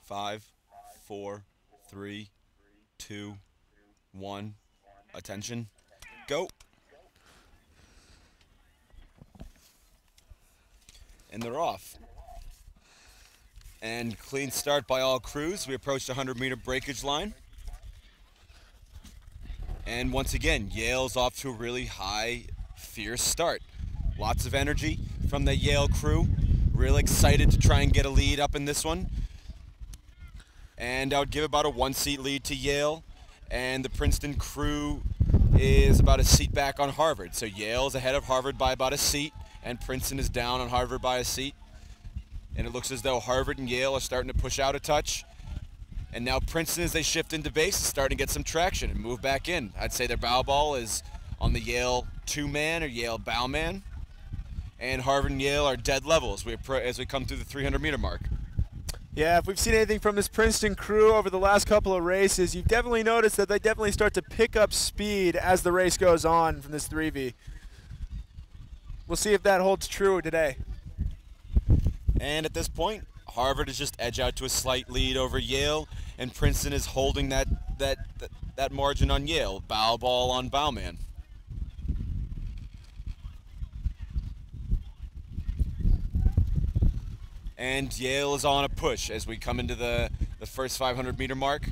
5, 4, 3, 2, 1. Attention. Go. And they're off. And clean start by all crews. We approached the 100-meter breakage line. And once again, Yale's off to a really high, fierce start. Lots of energy from the Yale crew. Really excited to try and get a lead up in this one. And I would give about a 1-seat lead to Yale. And the Princeton crew is about a seat back on Harvard. So Yale's ahead of Harvard by about a seat, and Princeton is down on Harvard by a seat. And it looks as though Harvard and Yale are starting to push out a touch. And now Princeton, as they shift into base, is starting to get some traction and move back in. I'd say their bow ball is on the Yale 2-man or Yale bow man. And Harvard and Yale are dead level as we come through the 300-meter mark. Yeah, if we've seen anything from this Princeton crew over the last couple of races, you've definitely noticed that they definitely start to pick up speed as the race goes on from this 3V. We'll see if that holds true today. And at this point, Harvard is just edge out to a slight lead over Yale, and Princeton is holding that margin on Yale, bow ball on bowman. And Yale is on a push as we come into the first 500-meter mark,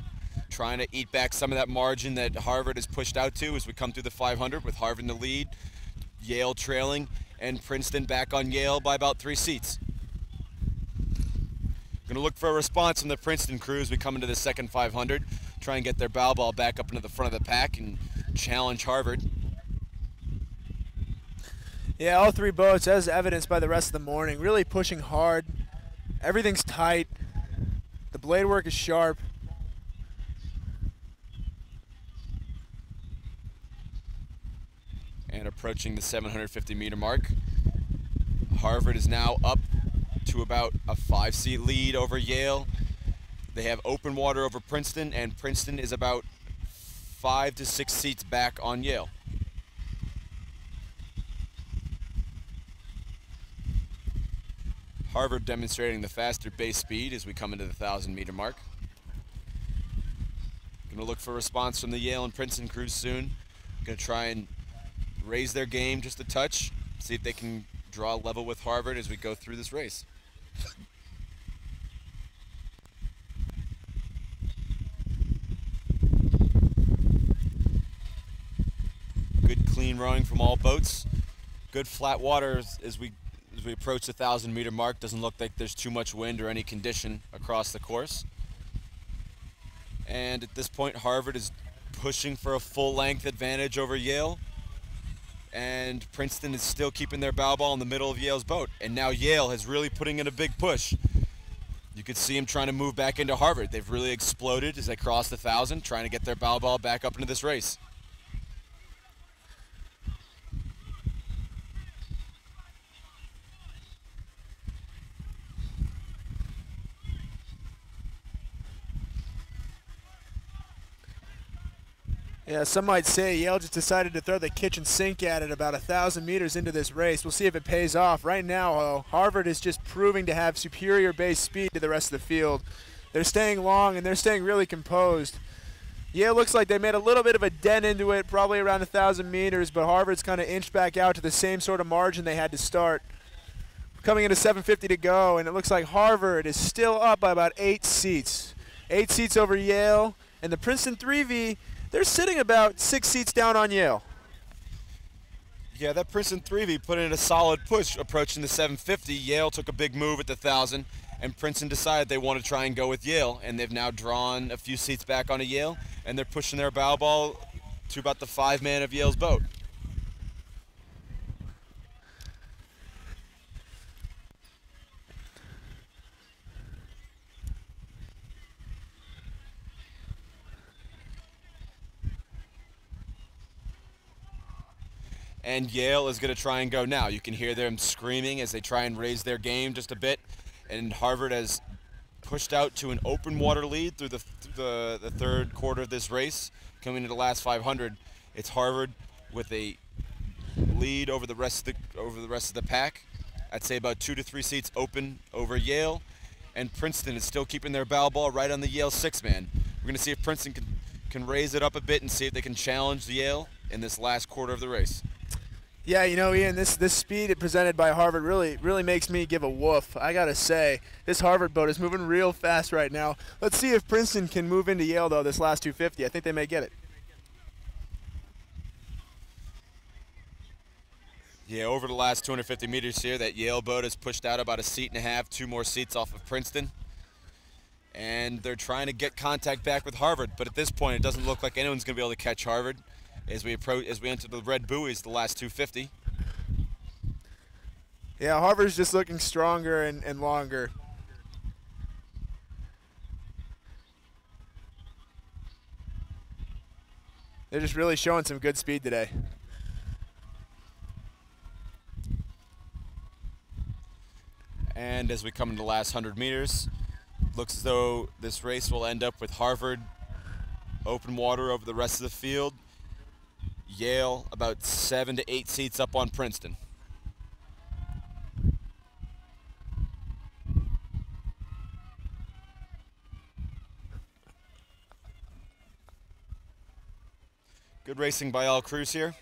trying to eat back some of that margin that Harvard has pushed out to as we come through the 500 with Harvard in the lead, Yale trailing, and Princeton back on Yale by about 3 seats. Going to look for a response from the Princeton crew as we come into the second 500, try and get their bow ball back up into the front of the pack and challenge Harvard. Yeah, all 3 boats, as evidenced by the rest of the morning, really pushing hard. Everything's tight. The blade work is sharp. And approaching the 750-meter mark. Harvard is now up to about a 5-seat lead over Yale. They have open water over Princeton, and Princeton is about 5 to 6 seats back on Yale. Harvard demonstrating the faster base speed as we come into the 1,000-meter mark. Going to look for a response from the Yale and Princeton crews soon. Going to try and raise their game just a touch, see if they can draw level with Harvard as we go through this race. Good clean rowing from all boats. Good flat water as we approach the 1,000-meter mark. Doesn't look like there's too much wind or any condition across the course. And at this point, Harvard is pushing for a full-length advantage over Yale. And Princeton is still keeping their bow ball in the middle of Yale's boat. And now Yale is really putting in a big push. You could see them trying to move back into Harvard. They've really exploded as they cross the 1,000, trying to get their bow ball back up into this race. Yeah, some might say Yale just decided to throw the kitchen sink at it about 1,000 meters into this race. We'll see if it pays off. Right now, Harvard is just proving to have superior base speed to the rest of the field. They're staying long, and they're staying really composed. Yale looks like they made a little bit of a dent into it, probably around 1,000 meters, but Harvard's kind of inched back out to the same sort of margin they had to start. Coming into 750 to go, and it looks like Harvard is still up by about 8 seats. 8 seats over Yale, and the Princeton 3V, they're sitting about 6 seats down on Yale. Yeah, that Princeton 3V put in a solid push approaching the 750. Yale took a big move at the 1,000, and Princeton decided they want to try and go with Yale, and they've now drawn a few seats back onto Yale, and they're pushing their bow ball to about the 5-man of Yale's boat. And Yale is going to try and go now. You can hear them screaming as they try and raise their game just a bit. And Harvard has pushed out to an open water lead through the third quarter of this race. Coming into the last 500, it's Harvard with a lead over the rest of the pack. I'd say about 2 to 3 seats open over Yale. and Princeton is still keeping their foul ball right on the Yale six-man. We're going to see if Princeton can raise it up a bit and see if they can challenge the Yale in this last quarter of the race. Yeah, you know, Ian, this speed presented by Harvard really makes me give a woof. I gotta say, this Harvard boat is moving real fast right now. Let's see if Princeton can move into Yale, though, this last 250. I think they may get it. Yeah, over the last 250 meters here, that Yale boat has pushed out about a seat and a half, 2 more seats off of Princeton. And they're trying to get contact back with Harvard, but at this point, it doesn't look like anyone's going to be able to catch Harvard as we enter the red buoys the last 250. Yeah, Harvard's just looking stronger and longer. They're just really showing some good speed today. And as we come into the last 100 meters, looks as though this race will end up with Harvard open water over the rest of the field. Yale about 7 to 8 seats up on Princeton. Good racing by all crews here.